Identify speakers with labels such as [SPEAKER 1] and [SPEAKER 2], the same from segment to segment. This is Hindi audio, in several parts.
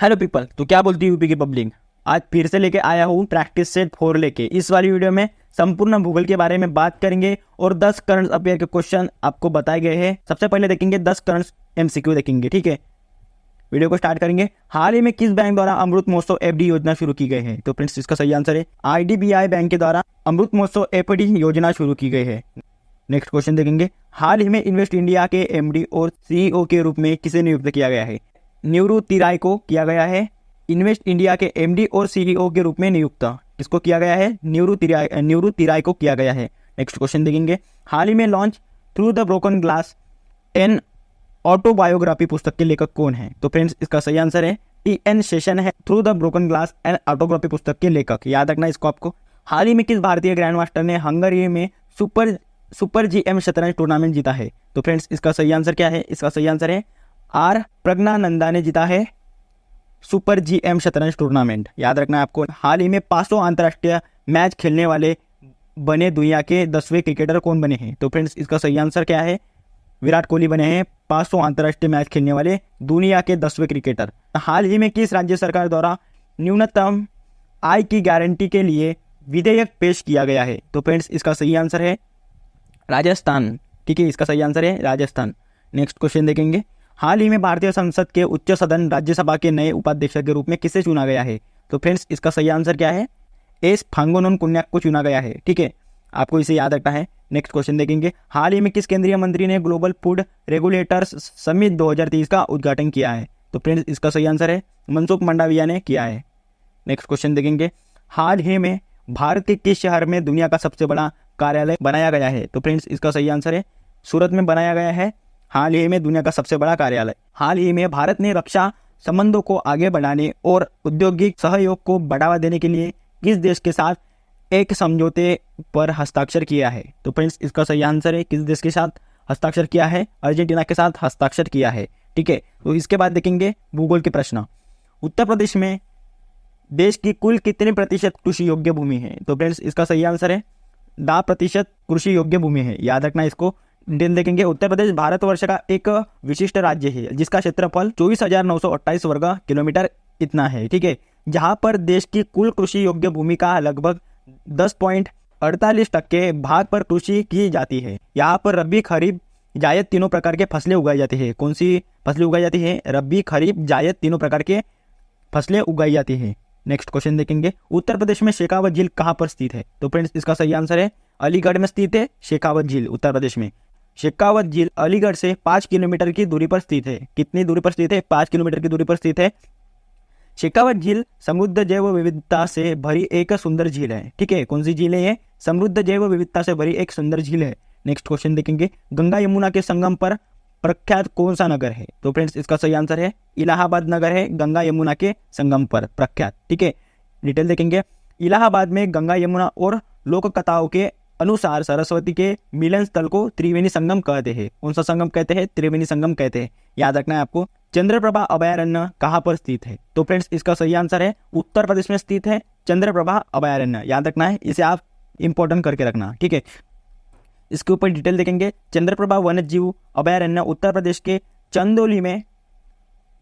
[SPEAKER 1] हेलो पीपल, तो क्या बोलती है यूपी की पब्लिक। आज फिर से लेके आया हूँ प्रैक्टिस सेट 4 लेके। इस वाली वीडियो में संपूर्ण भूगोल के बारे में बात करेंगे और 10 करंट अफेयर के क्वेश्चन आपको बताए गए हैं। सबसे पहले देखेंगे 10 करंट एमसीक्यू देखेंगे, ठीक है। वीडियो को स्टार्ट करेंगे। हाल ही में किस बैंक द्वारा अमृत महोत्सव एफडी योजना शुरू की गई है? तो फ्रेंड्स इसका सही आंसर है आईडीबीआई बैंक के द्वारा अमृत महोत्सव एफडी योजना शुरू की गई है। नेक्स्ट क्वेश्चन देखेंगे। हाल ही में इन्वेस्ट इंडिया के एमडी और सीईओ के रूप में किसे नियुक्त किया गया है? निवृत्ति राय को किया गया है। इन्वेस्ट इंडिया के एमडी और सीईओ के रूप में नियुक्त किसको किया गया है? निवृत्ति राय को किया गया है। नेक्स्ट क्वेश्चन देखेंगे। हाल ही में launch through the broken glass an autobiography पुस्तक के लेखक कौन है? तो फ्रेंड्स इसका सही आंसर है टी.एन. शेषन है through the broken glass an autobiography पुस्तक के लेखक। याद रखना इसको आपको। हाल ही में किस भारतीय ग्रैंड मास्टर ने हंगरी में सुपर जीएम शतरंज टूर्नामेंट जीता है? तो फ्रेंड्स इसका सही आंसर क्या है? इसका सही आंसर है आर प्रज्ञानंदा ने जीता है सुपर जीएम शतरंज टूर्नामेंट। याद रखना है आपको। हाल ही में 500 अंतर्राष्ट्रीय मैच खेलने वाले बने दुनिया के 10वें क्रिकेटर कौन बने हैं? तो फ्रेंड्स इसका सही आंसर क्या है? विराट कोहली बने हैं 500 अंतर्राष्ट्रीय मैच खेलने वाले दुनिया के 10वें क्रिकेटर। हाल ही में किस राज्य सरकार द्वारा न्यूनतम आय की गारंटी के लिए विधेयक पेश किया गया है? तो फ्रेंड्स इसका सही आंसर है राजस्थान, ठीक है। इसका सही आंसर है राजस्थान। नेक्स्ट क्वेश्चन देखेंगे। हाल ही में भारतीय संसद के उच्च सदन राज्यसभा के नए उपाध्यक्ष के रूप में किसे चुना गया है? तो फ्रेंड्स इसका सही आंसर क्या है? एस फांगोनोन कुन्याक को चुना गया है, ठीक है। आपको इसे याद रखना है। नेक्स्ट क्वेश्चन देखेंगे। हाल ही में किस केंद्रीय मंत्री ने ग्लोबल फूड रेगुलेटर्स समिट 2023 का उद्घाटन किया है? तो फ्रेंड्स इसका सही आंसर है मनसुख मंडाविया ने किया है। नेक्स्ट क्वेश्चन देखेंगे। हाल ही में भारत के किस शहर में दुनिया का सबसे बड़ा कार्यालय बनाया गया है? तो फ्रेंड्स इसका सही आंसर है सूरत में बनाया गया है हाल ही में दुनिया का सबसे बड़ा कार्यालय। हाल ही में भारत ने रक्षा संबंधों को आगे बढ़ाने और औद्योगिक सहयोग को बढ़ावा देने के लिए किस देश के साथ एक समझौते पर हस्ताक्षर किया है? तो फ्रेंड्स इसका सही आंसर है किस देश के साथ हस्ताक्षर किया है? अर्जेंटीना के साथ हस्ताक्षर किया है, ठीक है। तो इसके बाद देखेंगे भूगोल के प्रश्न। उत्तर प्रदेश में देश की कुल कितने प्रतिशत कृषि योग्य भूमि है? तो फ्रेंड्स इसका सही आंसर है 10% कृषि योग्य भूमि है। याद रखना इसको। डिटेल देखेंगे। उत्तर प्रदेश भारतवर्ष का एक विशिष्ट राज्य है जिसका क्षेत्रफल 24,928 वर्ग किलोमीटर इतना है, ठीक है। जहां पर देश की कुल कृषि योग्य भूमि का लगभग 10.48% भाग पर कृषि की जाती है। यहाँ पर रबी खरीफ जायद तीनों प्रकार के फसलें उगाई जाती है। कौन सी फसलें उगाई जाती है? रबी खरीफ जायद तीनों प्रकार के फसलें उगाई जाती है। नेक्स्ट क्वेश्चन देखेंगे। उत्तर प्रदेश में शेखावत झील कहाँ पर स्थित है? तो फ्रेंड्स इसका सही आंसर है अलीगढ़ में स्थित है शेखावत झील उत्तर प्रदेश में। शेखावत झील अलीगढ़ से 5 किलोमीटर की दूरी पर स्थित है। कितनी दूरी पर स्थित है? 5 किलोमीटर की दूरी पर स्थित है। शेखावत झील समृद्ध जैव विविधता से भरी एक सुंदर झील है, ठीक है। कौन सी झील है ये? समृद्ध जैव विविधता से भरी एक सुंदर झील है। नेक्स्ट क्वेश्चन देखेंगे। गंगा यमुना के संगम पर प्रख्यात कौन सा नगर है? तो फ्रेंड्स इसका सही आंसर है इलाहाबाद नगर है गंगा यमुना के संगम पर प्रख्यात, ठीक है। डिटेल देखेंगे। इलाहाबाद में गंगा यमुना और लोक कथाओं के अनुसार सरस्वती के मिलन स्थल को त्रिवेणी संगम कहते हैं। कौन सा संगम कहते हैं? त्रिवेणी संगम कहते हैं। याद रखना है आपको। चंद्रप्रभा अभयारण्य कहाँ पर स्थित है? तो फ्रेंड्स इसका सही आंसर है उत्तर प्रदेश में स्थित है चंद्रप्रभा अभयारण्य। याद रखना है, इसे आप इंपॉर्टेंट करके रखना, ठीक है। इसके ऊपर डिटेल देखेंगे। चंद्रप्रभा वन्यजीव अभयारण्य उत्तर प्रदेश के चंदौली में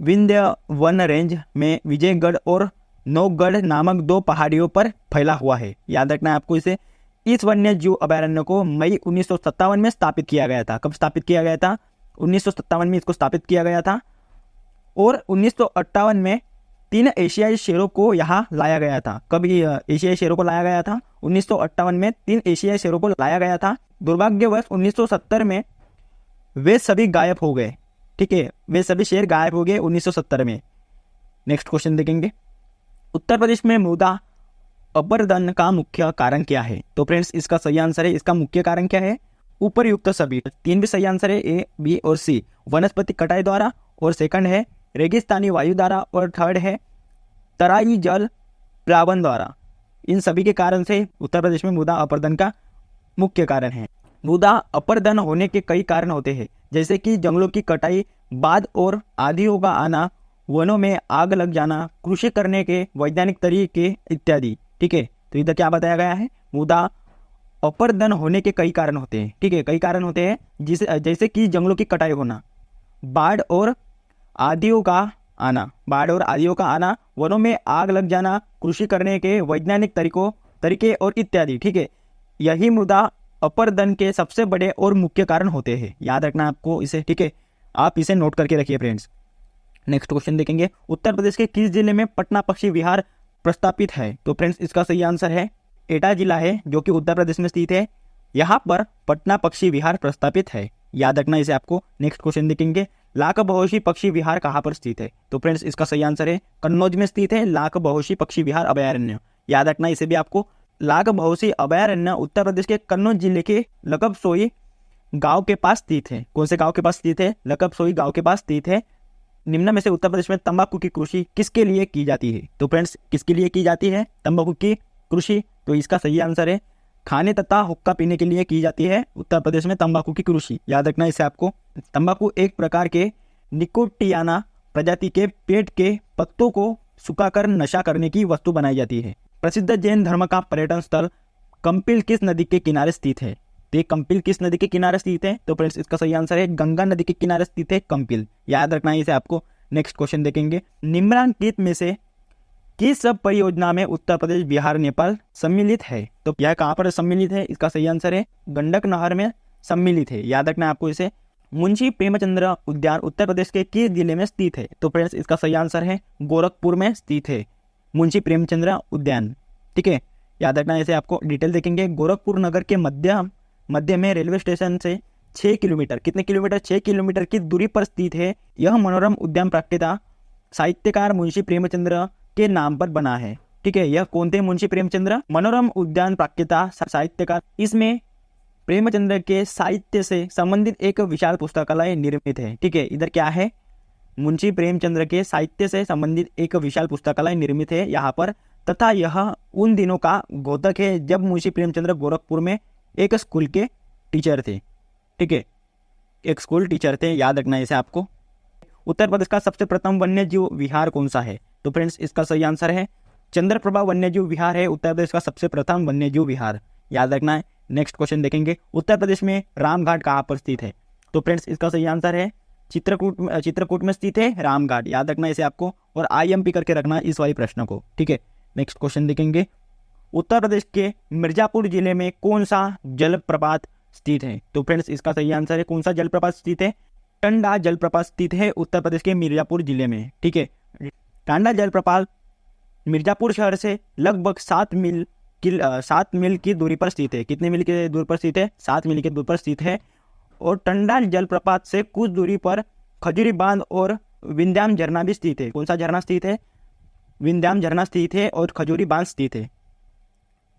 [SPEAKER 1] विंध्य वन रेंज में विजयगढ़ और नौगढ़ नामक 2 पहाड़ियों पर फैला हुआ है। याद रखना है आपको इसे। इस वन्य जीव अभयारण्य को मई 1957 में स्थापित किया गया था। कब स्थापित किया गया था? 1957 में इसको स्थापित किया गया था। और 1958 में 3 एशियाई शेरों को यहाँ लाया गया था। कब एशियाई शेरों को लाया गया था? 1958 में 3 एशियाई शेरों को लाया गया था। दुर्भाग्यवश 1970 में वे सभी गायब हो गए, ठीक है। वे सभी शेर गायब हो गए 1970 में। नेक्स्ट क्वेश्चन देखेंगे। उत्तर प्रदेश में मृदा अपरदन का मुख्य कारण क्या है? तो फ्रेंड्स इसका सही आंसर है इसका मुख्य कारण क्या है? उपरयुक्त सभी। 3 भी सही आंसर है ए, बी और सी। वनस्पति कटाई द्वारा, और सेकंड है रेगिस्तानी वायु द्वारा, और थर्ड है तराई जल प्लावन द्वारा। इन सभी के कारण से उत्तर प्रदेश में मृदा अपरदन का मुख्य कारण है। मृदा अपरदन होने के कई कारण होते हैं, जैसे कि जंगलों की कटाई, बाढ़ और आंधियों का आना, वनों में आग लग जाना, कृषि करने के वैज्ञानिक तरीके इत्यादि, ठीक है। तो इधर क्या बताया गया है? मृदा अपरदन होने के कई कारण होते हैं, ठीक है। कई कारण होते हैं जैसे कि जंगलों की कटाई होना, बाढ़ और आंधियों का आना, बाढ़ और आदियों का आना, वनों में आग लग जाना, कृषि करने के वैज्ञानिक तरीके और इत्यादि। ठीक है, यही मृदा अपरदन के सबसे बड़े और मुख्य कारण होते हैं। याद रखना आपको इसे। ठीक है, आप इसे नोट करके रखिए फ्रेंड्स। नेक्स्ट क्वेश्चन देखेंगे, उत्तर प्रदेश के किस जिले में पटना पक्षी विहार प्रस्तापित है? तो फ्रेंड्स इसका सही आंसर है एटा जिला है, जो कि उत्तर प्रदेश में स्थित है। यहाँ पर पटना पक्षी विहार प्रस्तापित है। याद रखना इसे आपको। नेक्स्ट क्वेश्चन देखेंगे, लाख बहोशी पक्षी विहार कहाँ पर स्थित है? तो फ्रेंड्स इसका सही आंसर है कन्नौज में स्थित है लाख बहोशी पक्षी विहार अभयारण्य। याद रखना इसे भी आपको। लाख बहोशी अभयारण्य उत्तर प्रदेश के कन्नौज जिले के लकबसोई गांव के पास स्थित है। कौन से गांव के पास स्थित है? लकबसोई गांव के पास स्थित है। निम्न में से उत्तर प्रदेश में तंबाकू की कृषि किसके लिए की जाती है? तो फ्रेंड्स किसके लिए की जाती है तंबाकू की कृषि? तो इसका सही आंसर है खाने तथा हुक्का पीने के लिए की जाती है उत्तर प्रदेश में तंबाकू की कृषि। याद रखना इसे आपको। तंबाकू एक प्रकार के निकोटियाना प्रजाति के पेड़ के पत्तों को सुखाकर नशा करने की वस्तु बनाई जाती है। प्रसिद्ध जैन धर्म का पर्यटन स्थल कंपिल किस नदी के किनारे स्थित है? तो कंपिल किस नदी के किनारे स्थित है? तो फ्रेंड्स इसका सही आंसर है गंगा नदी के किनारे स्थित है कंपिल। याद रखना है इसे आपको। नेक्स्ट क्वेश्चन देखेंगे, निम्नलिखित में से किस सब परियोजना में उत्तर प्रदेश बिहार नेपाल सम्मिलित है? तो यह कहाँ पर सम्मिलित है? इसका सही आंसर है गंडक नहर में सम्मिलित है। याद रखना है आपको इसे। मुंशी प्रेमचंद्र उद्यान उत्तर प्रदेश के किस जिले में स्थित है? तो फ्रेंड्स इसका सही आंसर है गोरखपुर में स्थित है मुंशी प्रेमचंद्र उद्यान। ठीक है, याद रखना इसे आपको। डिटेल देखेंगे, गोरखपुर नगर के मध्य में रेलवे स्टेशन से 6 किलोमीटर, कितने किलोमीटर? 6 किलोमीटर की दूरी पर स्थित है। यह मनोरम उद्यान प्राकृतिक साहित्यकार मुंशी प्रेमचंद्र के नाम पर बना है। ठीक है, यह कौन थे? मुंशी प्रेमचंद्र। मनोरम उद्यान प्राकृतिक साहित्यकार, इसमें प्रेमचंद्र के साहित्य से संबंधित एक विशाल पुस्तकालय निर्मित है। ठीक है, इधर क्या है? मुंशी प्रेमचंद्र के साहित्य से संबंधित एक विशाल पुस्तकालय निर्मित है यहाँ पर, तथा यह उन दिनों का घोतक है जब मुंशी प्रेमचंद्र गोरखपुर में एक स्कूल के टीचर थे। ठीक है, एक स्कूल टीचर थे। याद रखना इसे आपको। उत्तर प्रदेश का सबसे प्रथम वन्यजीव विहार कौन सा है? तो फ्रेंड्स इसका सही आंसर है चंद्रप्रभा वन्यजीव विहार है उत्तर प्रदेश का सबसे प्रथम वन्यजीव विहार। याद रखना है। नेक्स्ट क्वेश्चन देखेंगे, उत्तर प्रदेश में रामघाट कहाँ पर स्थित है? तो फ्रेंड्स इसका सही आंसर है चित्रकूट में स्थित है रामघाट। याद रखना इसे आपको और IMP करके रखना इस वाली प्रश्न को। ठीक है, नेक्स्ट क्वेश्चन देखेंगे, उत्तर प्रदेश के मिर्जापुर जिले में कौन सा जलप्रपात स्थित है? तो फ्रेंड्स इसका सही आंसर है कौन सा जलप्रपात स्थित है? टंडा जलप्रपात स्थित है उत्तर प्रदेश के मिर्जापुर जिले में। ठीक है, टांडा जलप्रपात मिर्जापुर शहर से लगभग 7 मील की दूरी पर स्थित है। कितने मील की दूरी पर स्थित है? 7 मील की दूरी पर स्थित है। और टंडा जलप्रपात से कुछ दूरी पर खजूरी बांध और विंध्याम झरना भी स्थित है। कौन सा झरना स्थित है? विंध्याम झरना स्थित है और खजूरी बांध स्थित है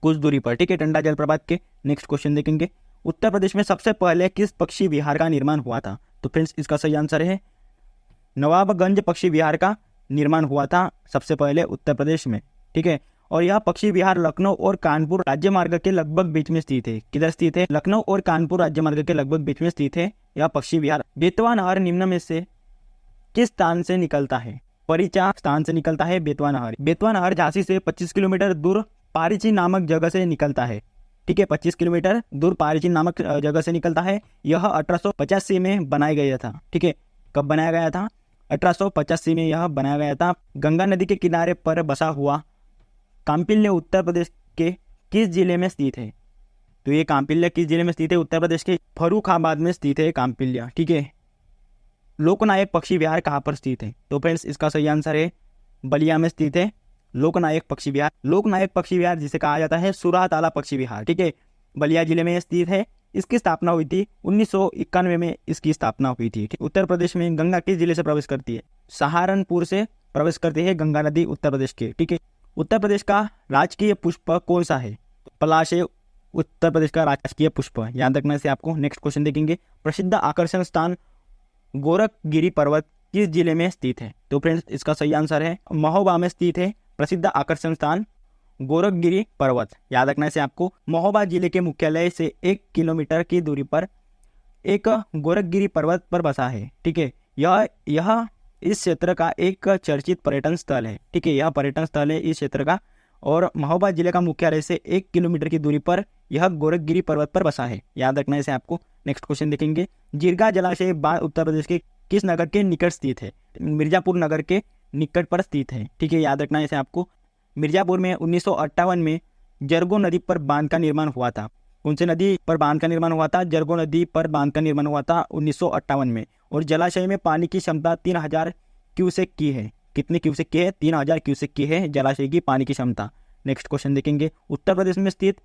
[SPEAKER 1] कुछ दूरी पर। ठीक है, टंडा जलप्रपात के। नेक्स्ट क्वेश्चन देखेंगे, उत्तर प्रदेश में सबसे पहले किस पक्षी विहार का निर्माण हुआ था? तो फ्रेंड्स इसका सही आंसर है नवाबगंज पक्षी विहार का निर्माण हुआ था सबसे पहले उत्तर प्रदेश में। ठीक है, और यह पक्षी विहार लखनऊ और कानपुर राज्य मार्ग के लगभग बीच में स्थित है। किधर स्थित है? लखनऊ और कानपुर राज्य मार्ग के लगभग बीच में स्थित है यह पक्षी विहार। बेतवा नहर निम्न में से किस स्थान से निकलता है? परिचा स्थान से निकलता है बेतवा नहर। बेतवा नहर झांसी से 25 किलोमीटर दूर पारीची नामक जगह से निकलता है। ठीक है, 25 किलोमीटर दूर पारीची नामक जगह से निकलता है। यह 1885 में बनाया गया था। ठीक है, कब बनाया गया था? 1885 में यह बनाया गया था। गंगा नदी के किनारे पर बसा हुआ काम्पिल्य उत्तर प्रदेश के किस जिले में स्थित है? तो ये काम्पिल्य किस जिले में स्थित है? उत्तर प्रदेश के फर्रुखाबाद में स्थित है काम्पिल्य। ठीक है, लोकनायक पक्षी विहार कहाँ पर स्थित है? तो फ्रेंड्स इसका सही आंसर है बलिया में स्थित है लोकनायक पक्षी विहार। लोकनायक पक्षी विहार जिसे कहा जाता है सुराताला पक्षी विहार। ठीक है, बलिया जिले में स्थित है। इसकी स्थापना हुई थी 1991 में इसकी स्थापना हुई थी। उत्तर प्रदेश में गंगा किस जिले से प्रवेश करती है? सहारनपुर से प्रवेश करती है गंगा नदी उत्तर प्रदेश के। ठीक है, उत्तर प्रदेश का राजकीय पुष्प कौन सा है? पलाश है उत्तर प्रदेश का राजकीय पुष्प। याद रखना से आपको। नेक्स्ट क्वेश्चन देखेंगे, प्रसिद्ध आकर्षण स्थान गोरखगिरी पर्वत किस जिले में स्थित है? तो फ्रेंड्स इसका सही आंसर है महोबा में स्थित है प्रसिद्ध आकर्षण स्थान गोरखगिरी पर्वत। याद रखना से आपको। महोबा जिले के मुख्यालय से 1 किलोमीटर की दूरी पर एक गोरखगिरी पर्वत पर बसा है। ठीक है, यह इस क्षेत्र का एक चर्चित पर्यटन स्थल है। ठीक है, यह पर्यटन स्थल है इस क्षेत्र का। और महोबा जिले का मुख्यालय से 1 किलोमीटर की दूरी पर यह गोरखगिरी पर्वत पर बसा है। याद रखना इसे आपको। नेक्स्ट क्वेश्चन देखेंगे, जीरगा जलाशय बांध उत्तर प्रदेश के किस नगर के निकट स्थित है? मिर्जापुर नगर के निकट पर स्थित है। ठीक है, याद रखना है इसे आपको। मिर्जापुर में 1958 में जरगो नदी पर बांध का निर्माण हुआ था। कौन सी नदी पर बांध का निर्माण हुआ था? जरगो नदी पर बांध का निर्माण हुआ था 1958 में। और जलाशय में पानी की क्षमता 3000 क्यूसेक की है। कितने क्यूसेक की है? 3000 क्यूसेक की है जलाशय की पानी की क्षमता। नेक्स्ट क्वेश्चन देखेंगे, उत्तर प्रदेश में स्थित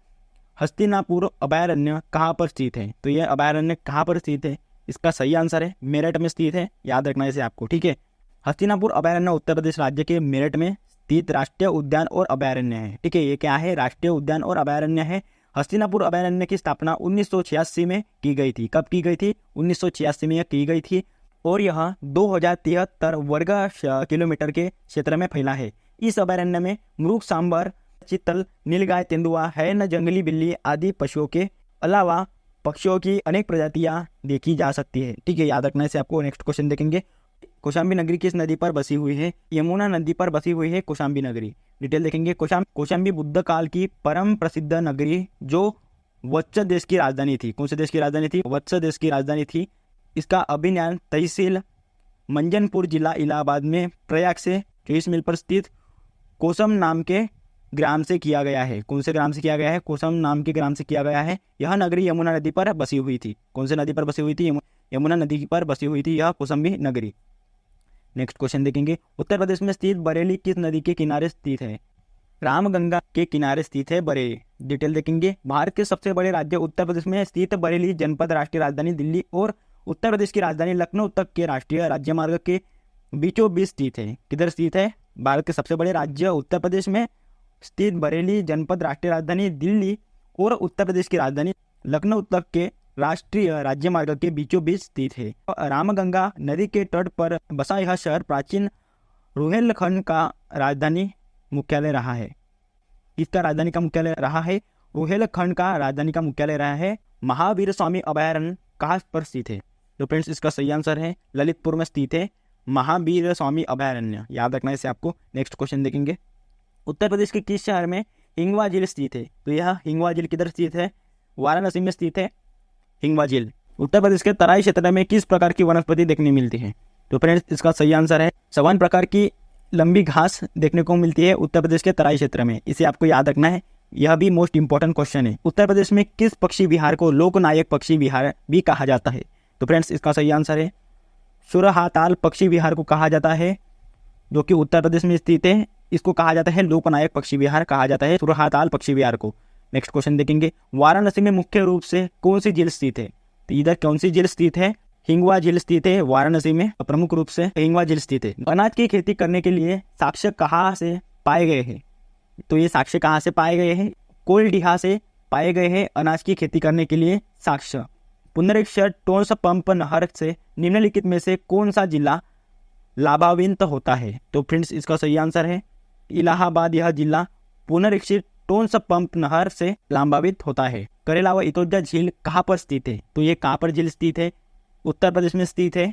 [SPEAKER 1] हस्तिनापुर अभयारण्य कहाँ पर स्थित है? तो यह अभयारण्य कहाँ पर स्थित है? इसका सही आंसर है मेरठ में स्थित है। याद रखना है इसे आपको। ठीक है, हस्तिनापुर अभयारण्य उत्तर प्रदेश राज्य के मेरठ में स्थित राष्ट्रीय उद्यान और अभयारण्य है। ठीक है, ये क्या है? राष्ट्रीय उद्यान और अभयारण्य है। हस्तिनापुर अभयारण्य की स्थापना 1986 में की गई थी। कब की गई थी? 1986 में यह की गई थी। और यह 2073 वर्ग किलोमीटर के क्षेत्र में फैला है। इस अभयारण्य में मृग, सांबर, चीतल, नीलगाय, तेंदुआ, हैन, जंगली बिल्ली आदि पशुओं के अलावा पक्षियों की अनेक प्रजातियां देखी जा सकती है। ठीक है, याद रखना है इसे आपको। नेक्स्ट क्वेश्चन देखेंगे, कौशाम्बी नगरी किस नदी पर बसी हुई है? यमुना नदी पर बसी हुई है कौशाम्बी नगरी। डिटेल देखेंगे, कौशाम्बी बुद्ध काल की परम प्रसिद्ध नगरी जो वत्स देश की राजधानी थी। कौन से देश की राजधानी थी? वत्स देश की राजधानी थी। इसका अभिनय तहसील मंजनपुर जिला इलाहाबाद में प्रयाग से 24 मील पर स्थित कोसम नाम के ग्राम से किया गया है। कौन से ग्राम से किया गया है? कोसम नाम के ग्राम से किया गया है। यह नगरी यमुना नदी पर बसी हुई थी। कौन से नदी पर बसी हुई थी? यमुना नदी पर बसी हुई थी यह कौशाम्बी नगरी। नेक्स्ट क्वेश्चन देखेंगे, उत्तर प्रदेश में स्थित बरेली किस नदी के किनारे स्थित है? रामगंगा के किनारे स्थित है बरेली। डिटेल देखेंगे, भारत के सबसे बड़े राज्य उत्तर प्रदेश में स्थित बरेली जनपद राष्ट्रीय राजधानी दिल्ली और उत्तर प्रदेश की राजधानी लखनऊ तक के राष्ट्रीय राज्यमार्ग के बीचों बीच स्थित है। किधर स्थित है? भारत के सबसे बड़े राज्य उत्तर प्रदेश में स्थित बरेली जनपद राष्ट्रीय राजधानी दिल्ली और उत्तर प्रदेश की राजधानी लखनऊ तक के राष्ट्रीय राज्यमार्ग के बीचों बीच स्थित है। रामगंगा नदी के तट पर बसा यह शहर प्राचीन रुहेलखंड का राजधानी मुख्यालय रहा है। किसका राजधानी का मुख्यालय रहा है? रुहेलखंड का राजधानी का मुख्यालय रहा है। महावीर स्वामी अभयारण्य कहाँ पर स्थित है? तो फ्रेंड्स, इसका सही आंसर है ललितपुर में स्थित है महावीर स्वामी अभयारण्य। याद रखना है इसे आपको। नेक्स्ट क्वेश्चन देखेंगे, उत्तर प्रदेश के किस शहर में हिंगवा झील स्थित है? तो यह हिंगवा झील किधर स्थित है? वाराणसी में स्थित है हिंगवा झील। उत्तर प्रदेश के तराई क्षेत्र में किस प्रकार की वनस्पति देखने मिलती है? तो फ्रेंड्स, इसका सही आंसर है सवन प्रकार की लंबी घास देखने को मिलती है उत्तर प्रदेश के तराई क्षेत्र में। इसे आपको याद रखना है, यह भी मोस्ट इंपॉर्टेंट क्वेश्चन है। उत्तर प्रदेश में किस पक्षी विहार को लोकनायक पक्षी विहार भी कहा जाता है? तो फ्रेंड्स, इसका सही आंसर है सुरहाताल पक्षी विहार को कहा जाता है, जो कि उत्तर प्रदेश में स्थित है। इसको कहा जाता है लोकनायक पक्षी विहार, कहा जाता है सुरहाताल पक्षी विहार को। नेक्स्ट क्वेश्चन देखेंगे, वाराणसी में मुख्य रूप से कौन सी झील स्थित है? तो इधर कौन सी झील स्थित है? हिंगवा झील स्थित है वाराणसी में। प्रमुख रूप से हिंगवा झील स्थित है। अनाज की खेती करने के लिए साक्ष्य कहाँ से पाए गए हैं? तो ये साक्ष्य कहाँ से पाए गए हैं? कोलडीहा से पाए गए हैं अनाज की खेती करने के लिए साक्ष्य। पुनरीक्षण टोंस पंप नहर से निम्नलिखित में से कौन सा जिला लाभान्वित होता है? तो फ्रेंड्स, इसका सही आंसर है इलाहाबाद। यह जिला पुनरीक्षित टोंस पंप नहर से लाभान्वित होता है। करेला व इतोजा झील कहाँ पर स्थित है? तो ये कहाँ पर झील स्थित है? उत्तर प्रदेश में स्थित है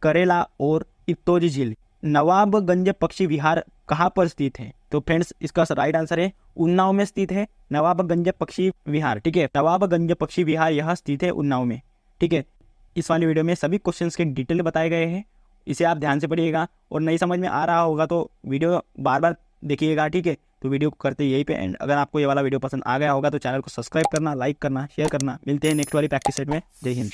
[SPEAKER 1] करेला और इतोज झील। नवाबगंज पक्षी विहार कहाँ पर स्थित है? तो फ्रेंड्स, इसका राइट आंसर है उन्नाव में स्थित है नवाबगंज पक्षी विहार। ठीक है, नवाबगंज पक्षी विहार यह स्थित है उन्नाव में। ठीक है, इस वाली वीडियो में सभी क्वेश्चंस के डिटेल बताए गए हैं। इसे आप ध्यान से पढ़िएगा और नहीं समझ में आ रहा होगा तो वीडियो बार बार देखिएगा। ठीक है, तो वीडियो को करते यही पे एंड। अगर आपको ये वाला वीडियो पसंद आ गया होगा तो चैनल को सब्सक्राइब करना, लाइक करना, शेयर करना। मिलते हैं नेक्स्ट वाली प्रैक्टिस सेट में। जय हिंद।